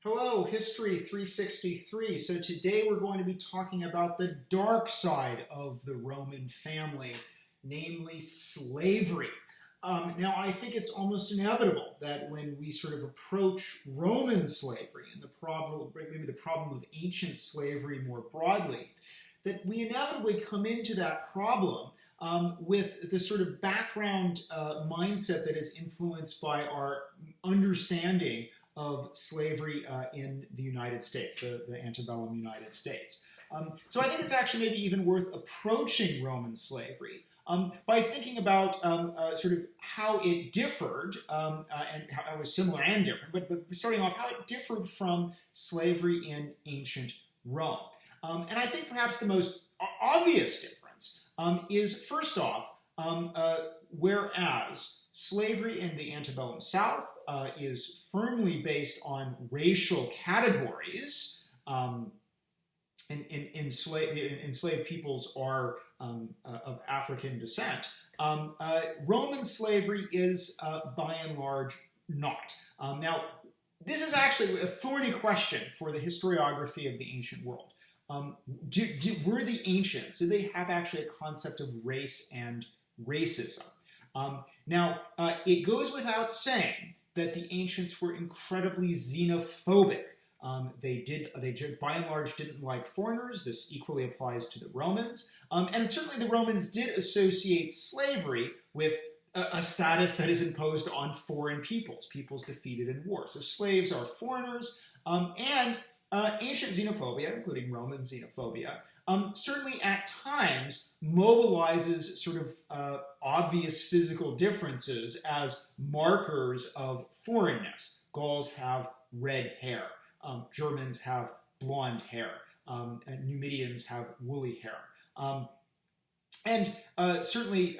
Hello, History 363. So today we're going to be talking about the dark side of the Roman family, namely slavery. Now, I think it's almost inevitable that when we sort of approach Roman slavery and maybe the problem of ancient slavery more broadly, that we inevitably come into that problem with the sort of background mindset that is influenced by our understanding of slavery in the United States, the antebellum United States. So I think it's actually maybe even worth approaching Roman slavery by thinking about sort of how it differed and how it was similar and different, but starting off how it differed from slavery in ancient Rome. And I think perhaps the most obvious difference is, first off, whereas slavery in the antebellum South is firmly based on racial categories. Enslaved peoples are of African descent. Roman slavery is, by and large, not. Now, this is actually a thorny question for the historiography of the ancient world. Were the ancients, did they have actually a concept of race and racism? Now, it goes without saying that the ancients were incredibly xenophobic. They by and large didn't like foreigners. This equally applies to the Romans. And certainly the Romans did associate slavery with a status that is imposed on foreign peoples defeated in war. So slaves are foreigners, and ancient xenophobia, including Roman xenophobia, certainly at times mobilizes sort of obvious physical differences as markers of foreignness. Gauls have red hair. Germans have blonde hair. And Numidians have woolly hair. Certainly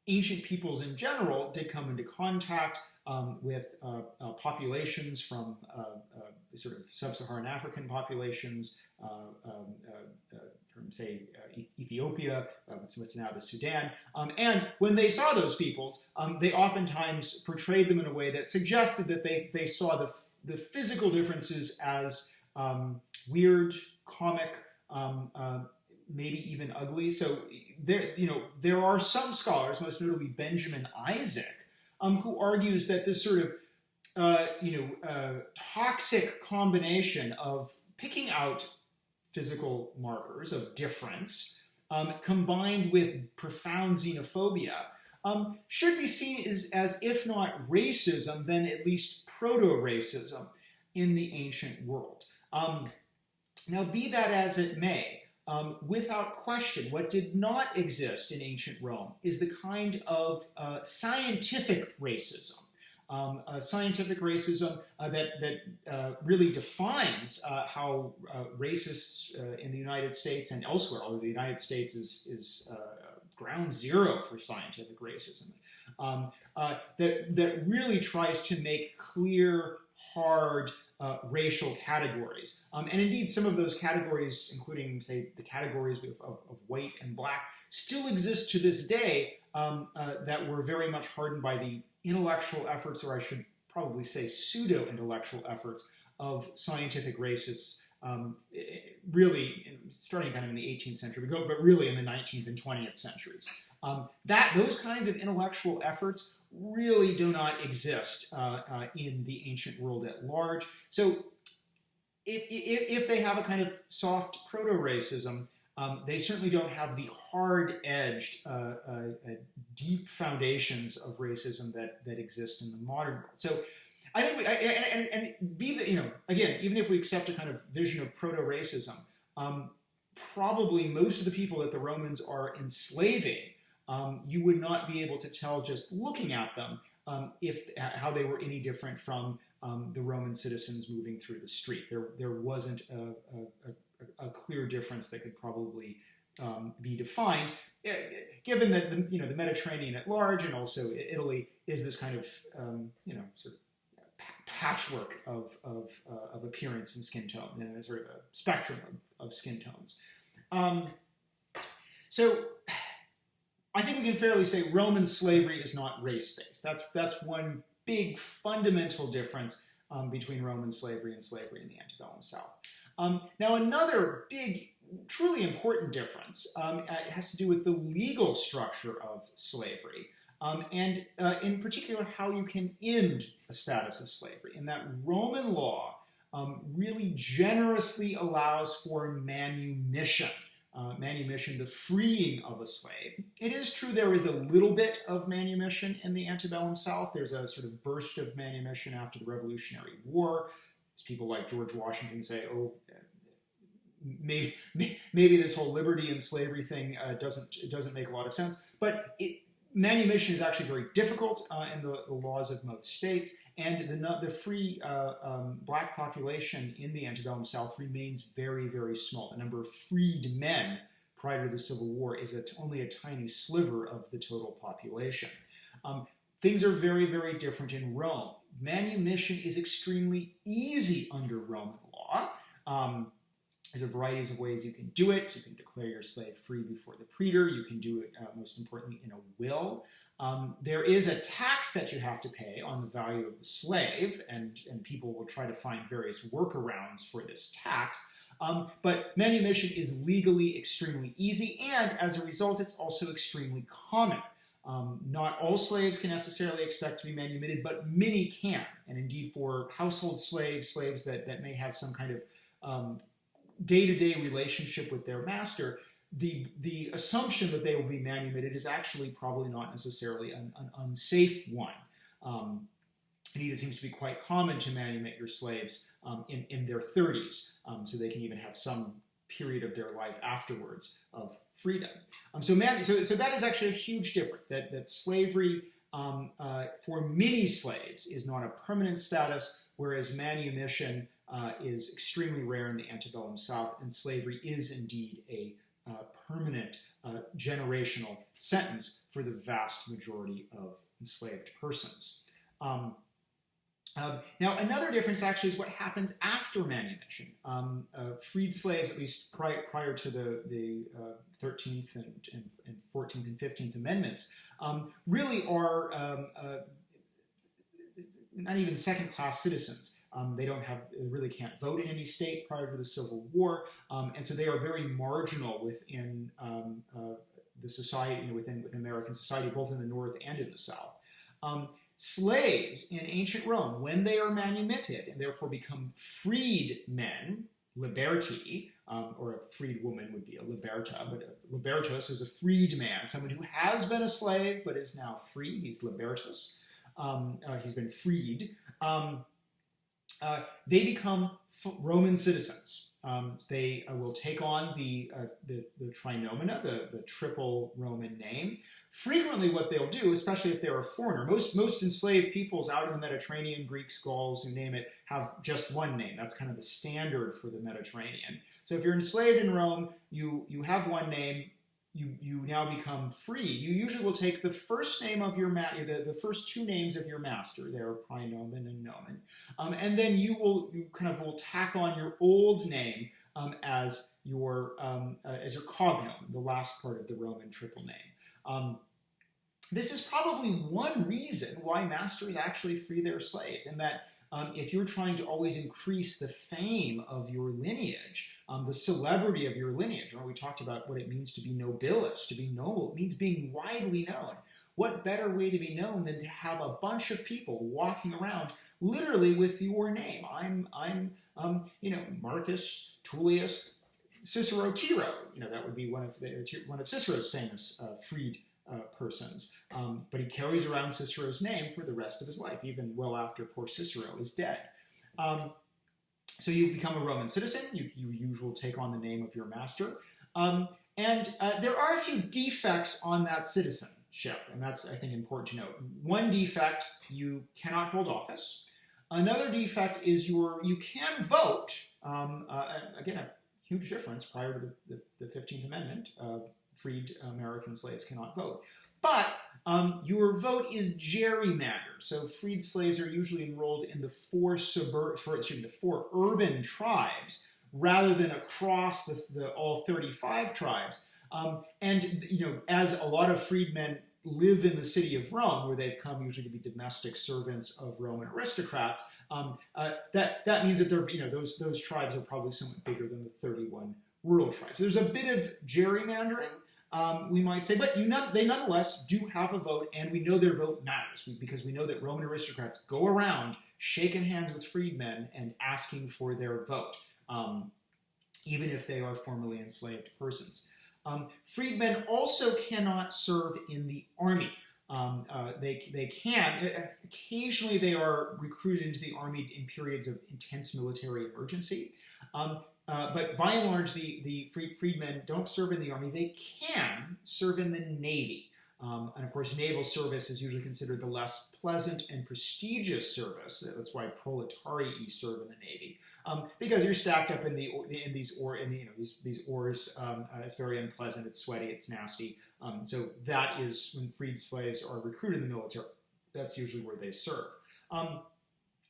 ancient peoples in general did come into contact with populations from sort of sub-Saharan African populations, from, say, Ethiopia, what's now the Sudan. And when they saw those peoples, they oftentimes portrayed them in a way that suggested that they saw the physical differences as weird, comic, maybe even ugly. So there are some scholars, most notably Benjamin Isaac, who argues that this sort of toxic combination of picking out physical markers of difference combined with profound xenophobia should be seen as if not racism, then at least proto-racism in the ancient world. Now, be that as it may, without question, what did not exist in ancient Rome is the kind of scientific racism. Scientific racism that really defines how racists in the United States and elsewhere, although the United States is ground zero for scientific racism, that really tries to make clear, hard, racial categories. And indeed, some of those categories, including, say, the categories of white and black, still exist to this day that were very much hardened by the intellectual efforts, or I should probably say pseudo-intellectual efforts, of scientific racists, really starting kind of in the 18th century, but really in the 19th and 20th centuries. Those kinds of intellectual efforts really do not exist in the ancient world at large. So if they have a kind of soft proto-racism, they certainly don't have the hard-edged, deep foundations of racism that exist in the modern world. So I think, again, even if we accept a kind of vision of proto-racism, probably most of the people that the Romans are enslaving, you would not be able to tell just looking at them how they were any different from the Roman citizens moving through the street. There wasn't a clear difference that could probably be defined, given that the Mediterranean at large and also Italy is this kind of sort of patchwork of appearance and skin tone, and sort of a spectrum of skin tones. So I think we can fairly say Roman slavery is not race-based. That's one big fundamental difference between Roman slavery and slavery in the antebellum South. Now, another big, truly important difference has to do with the legal structure of slavery. And in particular, how you can end a status of slavery. In that Roman law really generously allows for manumission. Manumission, the freeing of a slave. It is true there is a little bit of manumission in the antebellum South. There's a sort of burst of manumission after the Revolutionary War. As people like George Washington say, oh, maybe this whole liberty and slavery thing doesn't make a lot of sense. But manumission is actually very difficult in the laws of most states, and the free black population in the antebellum South remains very, very small. The number of freed men prior to the Civil War is only a tiny sliver of the total population. Things are very, very different in Rome. Manumission is extremely easy under Roman law. There's a variety of ways you can do it. You can declare your slave free before the praetor. You can do it, most importantly, in a will. There is a tax that you have to pay on the value of the slave, and people will try to find various workarounds for this tax. But manumission is legally extremely easy, and as a result, it's also extremely common. Not all slaves can necessarily expect to be manumitted, but many can. And indeed, for household slaves that may have some kind of day-to-day relationship with their master, the assumption that they will be manumitted is actually probably not necessarily an unsafe one. Indeed, it seems to be quite common to manumit your slaves in their 30s, so they can even have some period of their life afterwards of freedom. So that is actually a huge difference, that slavery for many slaves is not a permanent status, whereas manumission is extremely rare in the antebellum South, and slavery is indeed a permanent generational sentence for the vast majority of enslaved persons. Now, another difference actually is what happens after manumission. Freed slaves, at least prior to the 13th and 14th and 15th Amendments, really are not even second-class citizens. They really can't vote in any state prior to the Civil War, and so they are very marginal within the society, within American society, both in the North and in the South. Slaves in ancient Rome, when they are manumitted and therefore become freed men, liberti, or a freed woman would be a liberta, but a libertus is a freed man, someone who has been a slave but is now free. He's libertus. He's been freed. They become Roman citizens. They will take on the trinomina, the triple Roman name. Frequently what they'll do, especially if they're a foreigner, most enslaved peoples out in the Mediterranean, Greeks, Gauls, you name it, have just one name. That's kind of the standard for the Mediterranean. So if you're enslaved in Rome, you have one name. You now become free. You usually will take the first name of your the first two names of your master. They're praenomen and nomen, and then you kind of will tack on your old name as your cognomen, the last part of the Roman triple name. This is probably one reason why masters actually free their slaves, in that if you're trying to always increase the fame of your lineage, the celebrity of your lineage, remember we talked about what it means to be nobilis, to be noble. It means being widely known. What better way to be known than to have a bunch of people walking around literally with your name? I'm Marcus Tullius Cicero Tiro. That would be one of Cicero's famous freed persons, but he carries around Cicero's name for the rest of his life, even well after poor Cicero is dead. So you become a Roman citizen. You usually take on the name of your master, and there are a few defects on that citizenship, and that's, I think, important to note. One defect: you cannot hold office. Another defect is you can vote. Again, a huge difference prior to the 15th Amendment. Freed American slaves cannot vote. But your vote is gerrymandered. So freed slaves are usually enrolled in the four urban tribes rather than across the all 35 tribes. And as a lot of freedmen live in the city of Rome, where they've come usually to be domestic servants of Roman aristocrats, that means that those tribes are probably somewhat bigger than the 31 rural tribes. There's a bit of gerrymandering, we might say, but they nonetheless do have a vote, and we know their vote matters because we know that Roman aristocrats go around shaking hands with freedmen and asking for their vote, even if they are formerly enslaved persons. Freedmen also cannot serve in the army. They can. Occasionally they are recruited into the army in periods of intense military emergency. But by and large, the freedmen don't serve in the army. They can serve in the Navy. And of course, naval service is usually considered the less pleasant and prestigious service. That's why proletarii serve in the Navy, because you're stacked up in these oars. It's very unpleasant. It's sweaty. It's nasty. So that is when freed slaves are recruited in the military. That's usually where they serve.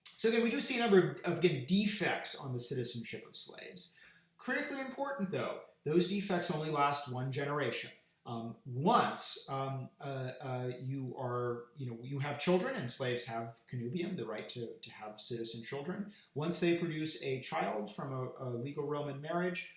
So again, we do see a number of defects on the citizenship of slaves. Critically important, though, those defects only last one generation. Once you have children, and slaves have connubium, the right to have citizen children. Once they produce a child from a legal Roman marriage,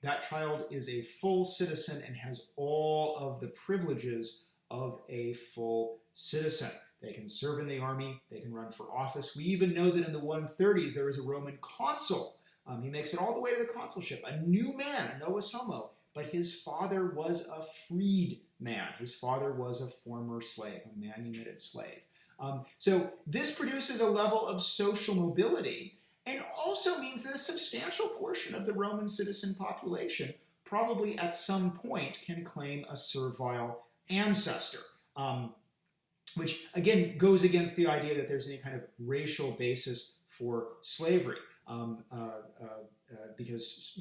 that child is a full citizen and has all of the privileges of a full citizen. They can serve in the army, they can run for office. We even know that in the 130s there was a Roman consul. He makes it all the way to the consulship, a new man, a novus homo, but his father was a freed man. His father was a former slave, a manumitted slave. So this produces a level of social mobility, and also means that a substantial portion of the Roman citizen population probably at some point can claim a servile ancestor. Which again goes against the idea that there's any kind of racial basis for slavery, because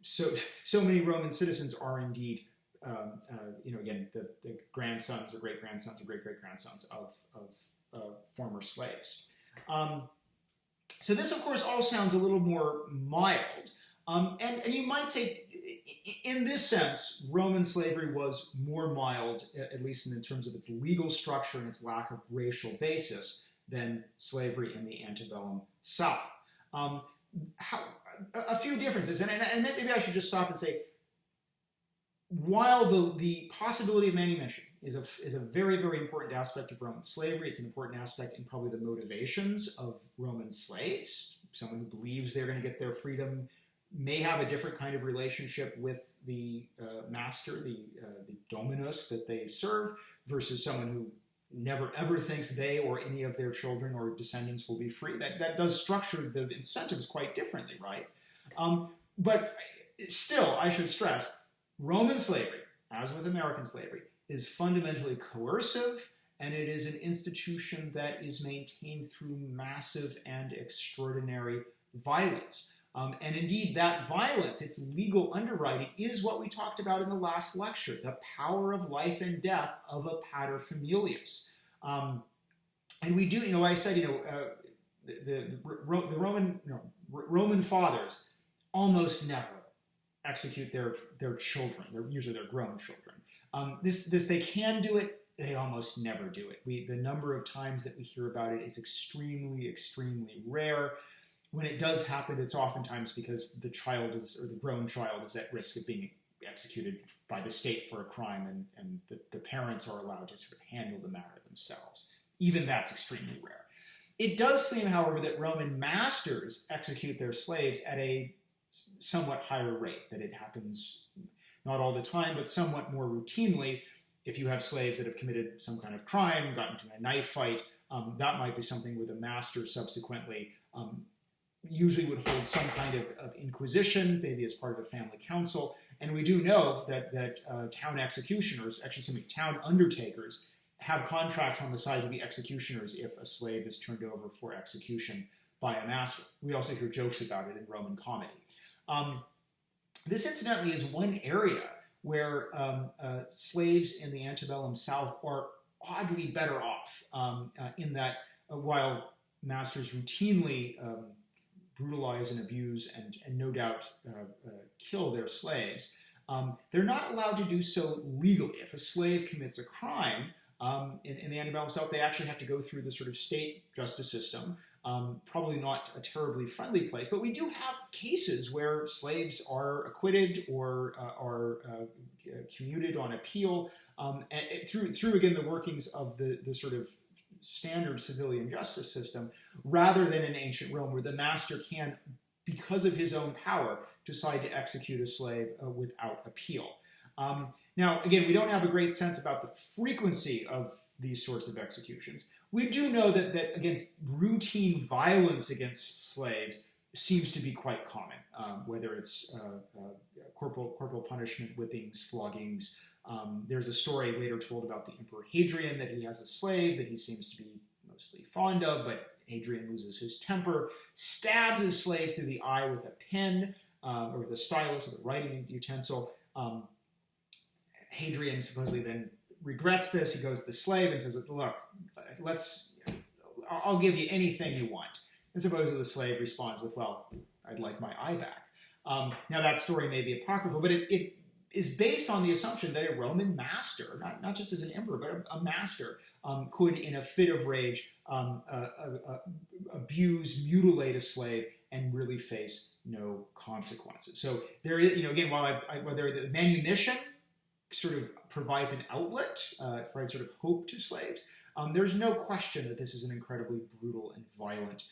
so many Roman citizens are indeed again the grandsons or great grandsons or great great grandsons of former slaves. So this, of course, all sounds a little more mild, and you might say, in this sense, Roman slavery was more mild, at least in terms of its legal structure and its lack of racial basis, than slavery in the antebellum South. A few differences, and maybe I should just stop and say, while the possibility of manumission is a very, very important aspect of Roman slavery, it's an important aspect in probably the motivations of Roman slaves. Someone who believes they're going to get their freedom may have a different kind of relationship with the master, the dominus that they serve, versus someone who never ever thinks they or any of their children or descendants will be free. That does structure the incentives quite differently, right? But still, I should stress, Roman slavery, as with American slavery, is fundamentally coercive, and it is an institution that is maintained through massive and extraordinary violence. And indeed, that violence, its legal underwriting, is what we talked about in the last lecture, the power of life and death of a paterfamilias. And we do, I said, the Roman fathers almost never execute their children. Usually they're grown children. They can do it. They almost never do it. The number of times that we hear about it is extremely, extremely rare. When it does happen, it's oftentimes because the grown child is at risk of being executed by the state for a crime, and the parents are allowed to sort of handle the matter themselves. Even that's extremely rare. It does seem, however, that Roman masters execute their slaves at a somewhat higher rate, that it happens not all the time, but somewhat more routinely. If you have slaves that have committed some kind of crime, gotten into a knife fight, that might be something where the master subsequently usually would hold some kind of inquisition, maybe as part of a family council. And we do know that town executioners, town undertakers, have contracts on the side to be executioners if a slave is turned over for execution by a master. We also hear jokes about it in Roman comedy. This, incidentally, is one area where slaves in the antebellum South are oddly better off, in that while masters routinely brutalize and abuse and no doubt kill their slaves, they're not allowed to do so legally. If a slave commits a crime in the antebellum South, they actually have to go through the sort of state justice system. Probably not a terribly friendly place, but we do have cases where slaves are acquitted or are commuted on appeal through again the workings of the sort of standard civilian justice system, rather than in ancient Rome where the master can, because of his own power, decide to execute a slave without appeal. Now, again, we don't have a great sense about the frequency of these sorts of executions. We do know that against routine violence against slaves seems to be quite common, whether it's corporal punishment, whippings, floggings. There's a story later told about the Emperor Hadrian that he has a slave that he seems to be mostly fond of, but Hadrian loses his temper, stabs his slave through the eye with a pen or with a stylus or the writing utensil. Hadrian supposedly then regrets this. He goes to the slave and says, look, I'll give you anything you want. And supposedly the slave responds with, well, I'd like my eye back. Now that story may be apocryphal, but it is based on the assumption that a Roman master, not just as an emperor, but a master, could, in a fit of rage, abuse, mutilate a slave, and really face no consequences. So there is, again, whether the manumission sort of provides an outlet, provides sort of hope to slaves, there's no question that this is an incredibly brutal and violent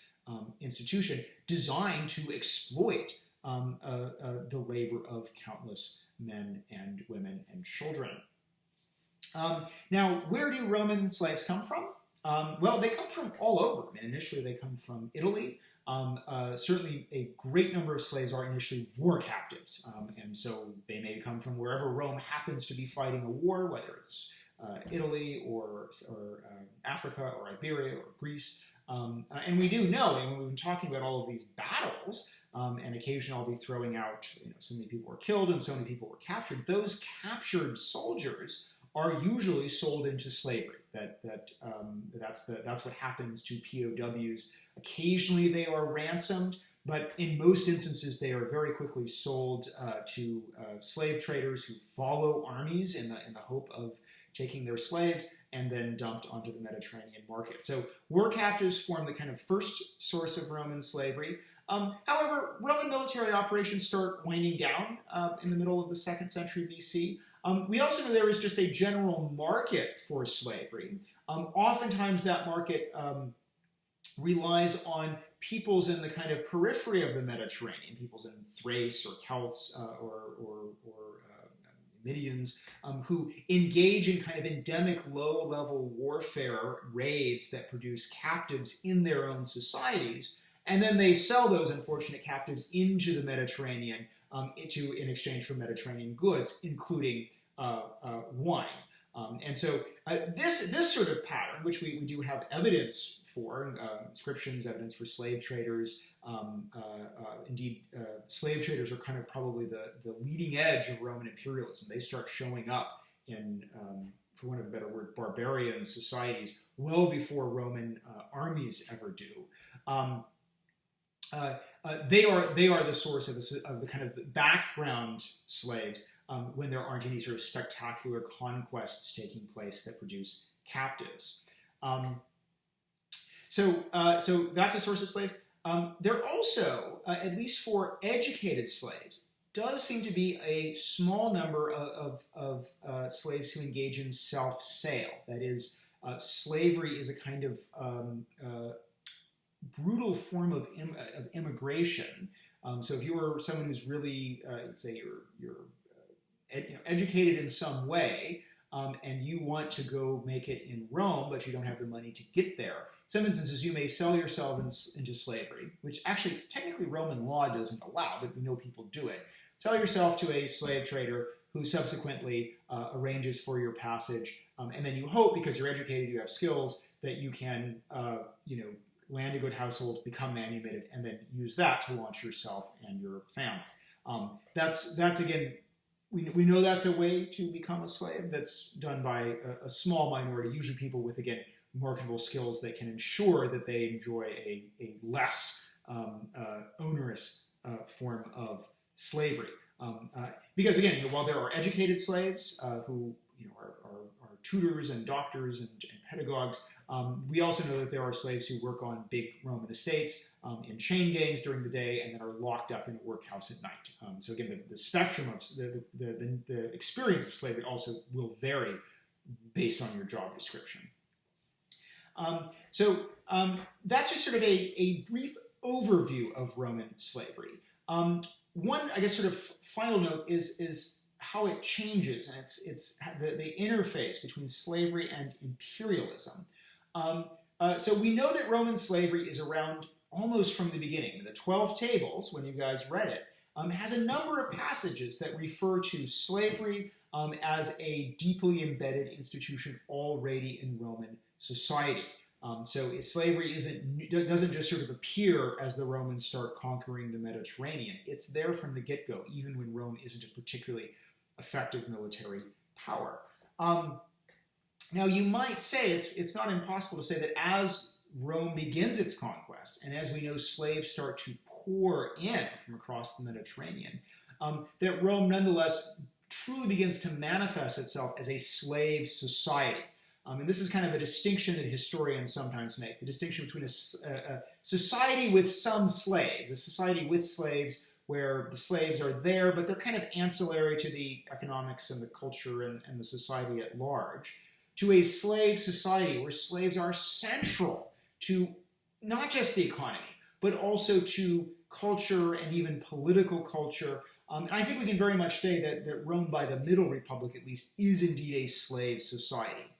institution designed to exploit the labor of countless men and women and children. Now, where do Roman slaves come from? Well, they come from all over. I mean, initially they come from Italy. Certainly a great number of slaves are initially war captives. And so they may come from wherever Rome happens to be fighting a war, whether it's Italy or Africa or Iberia or Greece. And we do know, and we've been talking about all of these battles, and occasionally I'll be throwing out, so many people were killed and so many people were captured. Those captured soldiers are usually sold into slavery. That's what happens to POWs. Occasionally they are ransomed, but in most instances they are very quickly sold to slave traders who follow armies in the hope of taking their slaves, and then dumped onto the Mediterranean market. So war captives form the kind of first source of Roman slavery. However, Roman military operations start winding down in the middle of the 2nd century BC. We also know there is just a general market for slavery. Oftentimes that market relies on peoples in the kind of periphery of the Mediterranean, peoples in Thrace or Celts or Midians, who engage in kind of endemic low-level warfare raids that produce captives in their own societies, and then they sell those unfortunate captives into the Mediterranean in exchange for Mediterranean goods, including wine. And so this sort of pattern, which we do have evidence for, inscriptions, evidence for slave traders, indeed slave traders are kind of probably the leading edge of Roman imperialism. They start showing up in, for want of a better word, barbarian societies well before Roman armies ever do. They are the source of the kind of background slaves when there aren't any sort of spectacular conquests taking place that produce captives. So that's a source of slaves. There also, at least for educated slaves, does seem to be a small number of slaves who engage in self-sale. That is, slavery is a kind of brutal form of immigration. So if you were someone who's really, let's say you're educated in some way, and you want to go make it in Rome, but you don't have the money to get there, in some instances you may sell yourself into slavery, which actually technically Roman law doesn't allow, but we know people do it. Sell yourself to a slave trader who subsequently arranges for your passage, and then you hope, because you're educated, you have skills, that you can, land a good household, become manumitted, and then use that to launch yourself and your family. That's again, we know that's a way to become a slave. That's done by a small minority, usually people with, again, marketable skills that can ensure that they enjoy a less onerous form of slavery. Because again, while there are educated slaves who are tutors and doctors and pedagogues, we also know that there are slaves who work on big Roman estates in chain gangs during the day and then are locked up in a workhouse at night. So again, the spectrum of the experience of slavery also will vary based on your job description. That's just sort of a brief overview of Roman slavery. One, I guess, sort of final note is how it changes, and it's the interface between slavery and imperialism. So we know that Roman slavery is around almost from the beginning. The 12 Tables, when you guys read it, has a number of passages that refer to slavery as a deeply embedded institution already in Roman society. So slavery doesn't just sort of appear as the Romans start conquering the Mediterranean. It's there from the get-go, even when Rome isn't a particularly effective military power. Now, you might say it's not impossible to say that as Rome begins its conquest, and as we know slaves start to pour in from across the Mediterranean, that Rome nonetheless truly begins to manifest itself as a slave society. And this is kind of a distinction that historians sometimes make, the distinction between a society with some slaves, a society with slaves where the slaves are there, but they're kind of ancillary to the economics and the culture and the society at large, to a slave society where slaves are central to not just the economy, but also to culture and even political culture. And I think we can very much say that Rome, by the Middle Republic at least, is indeed a slave society.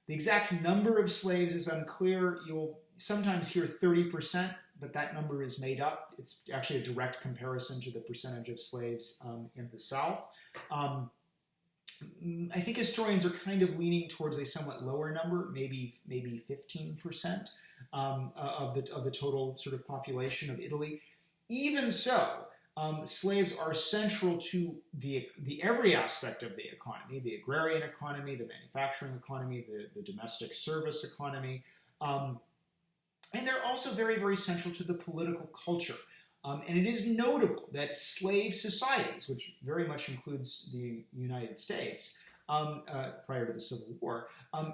The exact number of slaves is unclear. You'll sometimes hear 30%, but that number is made up. It's actually a direct comparison to the percentage of slaves in the South. I think historians are kind of leaning towards a somewhat lower number, maybe 15% of the total sort of population of Italy. Even so, slaves are central to the every aspect of the economy, the agrarian economy, the manufacturing economy, the domestic service economy. And they're also very, very central to the political culture. And it is notable that slave societies, which very much includes the United States prior to the Civil War,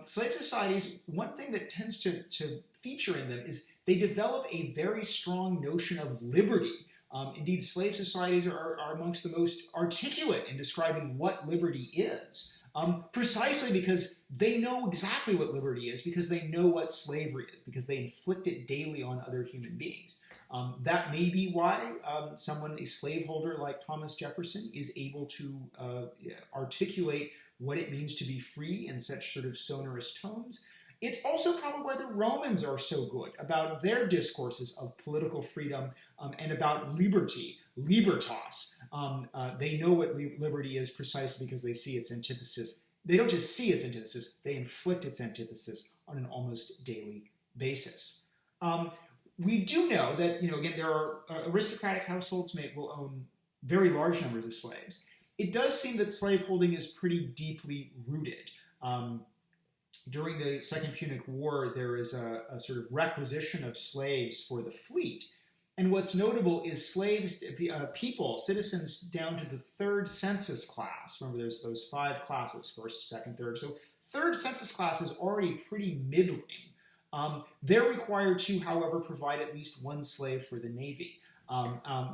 slave societies, one thing that tends to feature in them is they develop a very strong notion of liberty. Indeed, slave societies are amongst the most articulate in describing what liberty is, precisely because they know exactly what liberty is, because they know what slavery is, because they inflict it daily on other human beings. That may be why a slaveholder like Thomas Jefferson, is able to articulate what it means to be free in such sort of sonorous tones. It's also probably why the Romans are so good about their discourses of political freedom and about liberty, libertas. They know what liberty is precisely because they see its antithesis. They don't just see its antithesis, they inflict its antithesis on an almost daily basis. We do know that, again, there are aristocratic households will own very large numbers of slaves. It does seem that slaveholding is pretty deeply rooted. During the Second Punic War, there is a sort of requisition of slaves for the fleet. And what's notable is slaves, people, citizens down to the third census class. Remember, there's those 5 classes, first, second, third. So third census class is already pretty middling. They're required to, however, provide at least 1 slave for the Navy.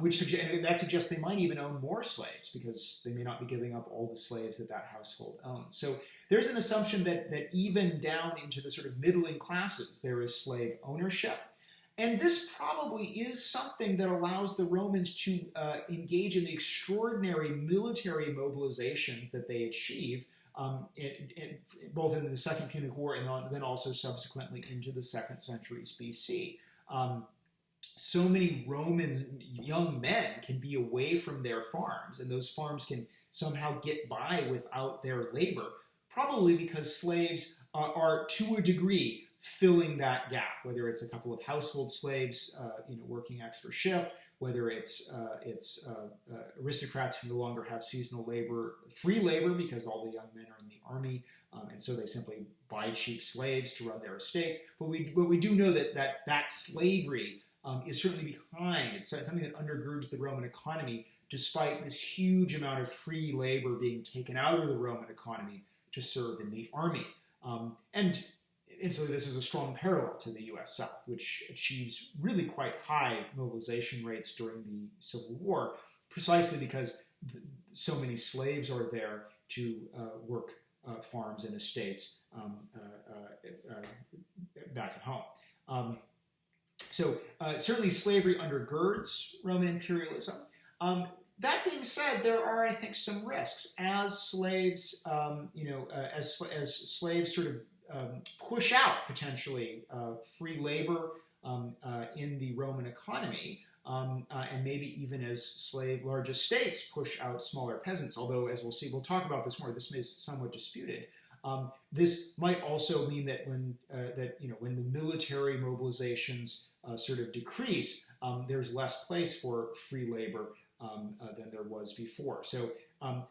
Which suggests they might even own more slaves because they may not be giving up all the slaves that household owns. So there's an assumption that even down into the sort of middling classes, there is slave ownership. And this probably is something that allows the Romans to engage in the extraordinary military mobilizations that they achieve, both in the Second Punic War and then also subsequently into the 2nd centuries BC. So many Roman young men can be away from their farms, and those farms can somehow get by without their labor, probably because slaves are to a degree filling that gap, whether it's a couple of household slaves working extra shift, whether it's aristocrats who no longer have seasonal labor, free labor, because all the young men are in the army, and so they simply buy cheap slaves to run their estates. But we do know that slavery is certainly behind. It's something that undergirds the Roman economy, despite this huge amount of free labor being taken out of the Roman economy to serve in the army. And incidentally, this is a strong parallel to the U.S. South, which achieves really quite high mobilization rates during the Civil War, precisely because so many slaves are there to work farms and estates back at home. So certainly slavery undergirds Roman imperialism. That being said, there are, I think, some risks as slaves, as slaves sort of push out potentially free labor in the Roman economy, and maybe even as large estates push out smaller peasants. Although, as we'll see, we'll talk about this more. This may be somewhat disputed. This might also mean that when the military mobilizations sort of decrease, there's less place for free labor than there was before. So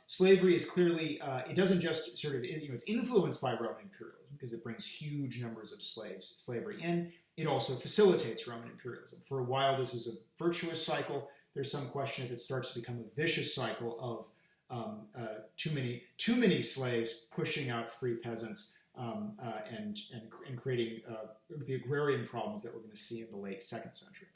slavery is clearly, it doesn't just sort of, it's influenced by Roman imperialism because it brings huge numbers of slavery in. It also facilitates Roman imperialism. For a while, this was a virtuous cycle. There's some question if it starts to become a vicious cycle of too many slaves pushing out free peasants and creating the agrarian problems that we're going to see in the late 2nd century.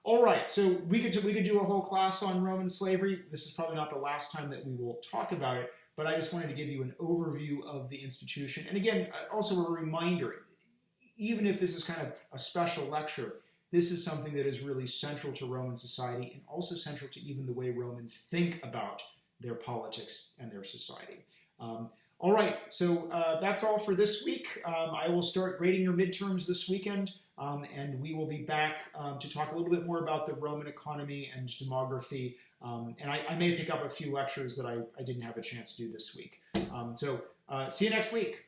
All right, so we could do a whole class on Roman slavery. This is probably not the last time that we will talk about it, but I just wanted to give you an overview of the institution. And again, also a reminder, even if this is kind of a special lecture, this is something that is really central to Roman society and also central to even the way Romans think about their politics and their society. All right, so that's all for this week. I will start grading your midterms this weekend, and we will be back to talk a little bit more about the Roman economy and demography. And I may pick up a few lectures that I didn't have a chance to do this week. So see you next week.